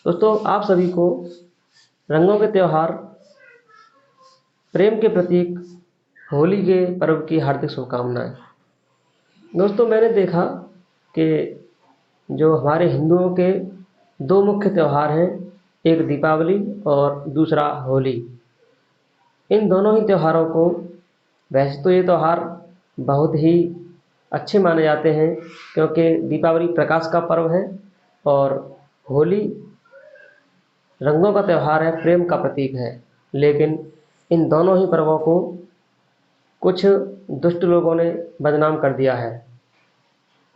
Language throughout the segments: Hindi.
दोस्तों, आप सभी को रंगों के त्यौहार, प्रेम के प्रतीक होली के पर्व की हार्दिक शुभकामनाएं। दोस्तों, मैंने देखा कि जो हमारे हिंदुओं के दो मुख्य त्यौहार हैं, एक दीपावली और दूसरा होली। इन दोनों ही त्योहारों को, वैसे तो ये त्यौहार बहुत ही अच्छे माने जाते हैं, क्योंकि दीपावली प्रकाश का पर्व है और होली रंगों का त्यौहार है, प्रेम का प्रतीक है। लेकिन इन दोनों ही पर्वों को कुछ दुष्ट लोगों ने बदनाम कर दिया है।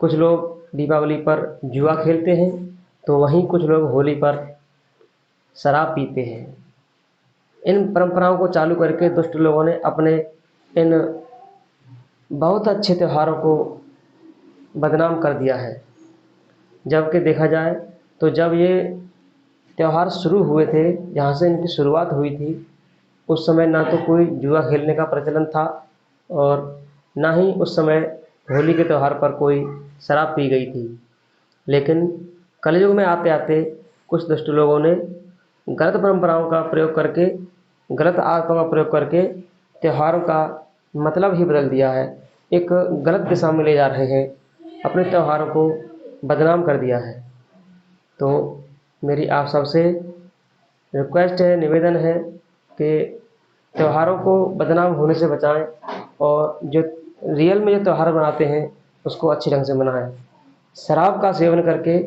कुछ लोग दीपावली पर जुआ खेलते हैं, तो वहीं कुछ लोग होली पर शराब पीते हैं। इन परंपराओं को चालू करके दुष्ट लोगों ने अपने इन बहुत अच्छे त्योहारों को बदनाम कर दिया है। जबकि देखा जाए तो जब ये त्यौहार शुरू हुए थे, जहाँ से इनकी शुरुआत हुई थी, उस समय ना तो कोई जुआ खेलने का प्रचलन था और ना ही उस समय होली के त्यौहार पर कोई शराब पी गई थी। लेकिन कलयुग में आते आते कुछ दुष्ट लोगों ने गलत परंपराओं का प्रयोग करके, गलत आदतों का प्रयोग करके त्योहारों का मतलब ही बदल दिया है। एक गलत दिशा में ले जा रहे हैं, अपने त्योहारों को बदनाम कर दिया है। तो मेरी आप सबसे रिक्वेस्ट है, निवेदन है कि त्योहारों को बदनाम होने से बचाएं और जो रियल में जो त्यौहार मनाते हैं उसको अच्छे ढंग से मनाएं। शराब का सेवन करके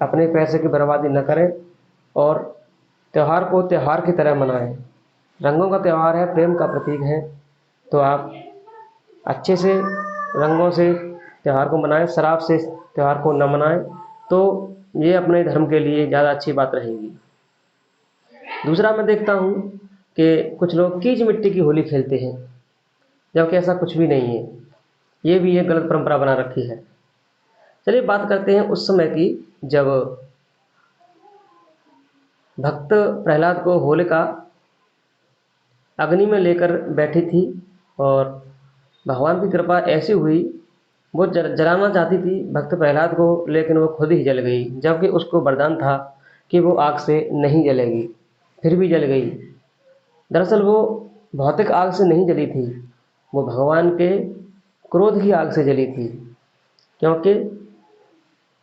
अपने पैसे की बर्बादी न करें और त्यौहार को त्यौहार की तरह मनाएं। रंगों का त्यौहार है, प्रेम का प्रतीक है, तो आप अच्छे से रंगों से त्यौहार को मनाएं, शराब से त्यौहार को न मनाएं। तो ये अपने धर्म के लिए ज़्यादा अच्छी बात रहेगी। दूसरा, मैं देखता हूँ कि कुछ लोग कीच मिट्टी की होली खेलते हैं, जबकि ऐसा कुछ भी नहीं है। ये भी एक गलत परंपरा बना रखी है। चलिए बात करते हैं उस समय की, जब भक्त प्रहलाद को होलिका अग्नि में लेकर बैठी थी और भगवान की कृपा ऐसी हुई, वो जलाना चाहती थी भक्त प्रहलाद को, लेकिन वो खुद ही जल गई, जबकि उसको वरदान था कि वो आग से नहीं जलेगी, फिर भी जल गई। दरअसल वो भौतिक आग से नहीं जली थी, वो भगवान के क्रोध की आग से जली थी। क्योंकि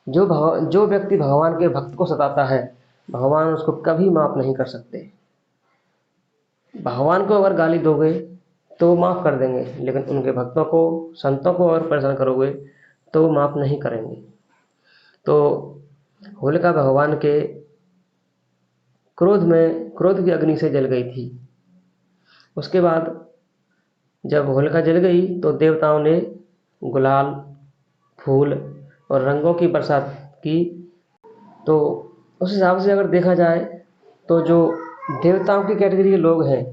जो व्यक्ति भगवान के भक्त को सताता है, भगवान उसको कभी माफ़ नहीं कर सकते। भगवान को अगर गाली दोगे तो वो माफ़ कर देंगे, लेकिन उनके भक्तों को, संतों को अगर परेशान करोगे तो वो माफ़ नहीं करेंगे। तो होलिका भगवान के क्रोध की अग्नि से जल गई थी। उसके बाद जब होलिका जल गई तो देवताओं ने गुलाल, फूल और रंगों की बरसात की। तो उस हिसाब से अगर देखा जाए तो जो देवताओं की कैटेगरी के लोग हैं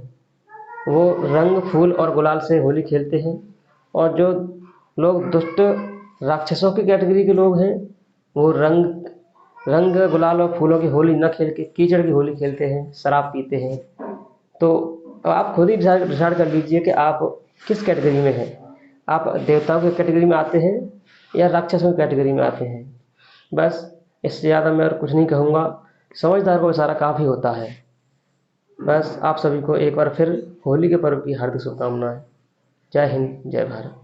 वो रंग, फूल और गुलाल से होली खेलते हैं, और जो लोग दुष्ट राक्षसों की कैटेगरी के लोग हैं वो रंग, गुलाल और फूलों की होली न खेल के कीचड़ की होली खेलते हैं, शराब पीते हैं। तो आप खुद ही डिसाइड कर लीजिए कि आप किस कैटेगरी में हैं। आप देवताओं की कैटेगरी में आते हैं या राक्षसों की कैटेगरी में आते हैं। बस इससे ज़्यादा मैं और कुछ नहीं कहूँगा। समझदार को इशारा काफ़ी होता है। बस आप सभी को एक बार फिर होली के पर्व की हार्दिक शुभकामनाएं। जय हिंद, जय भारत।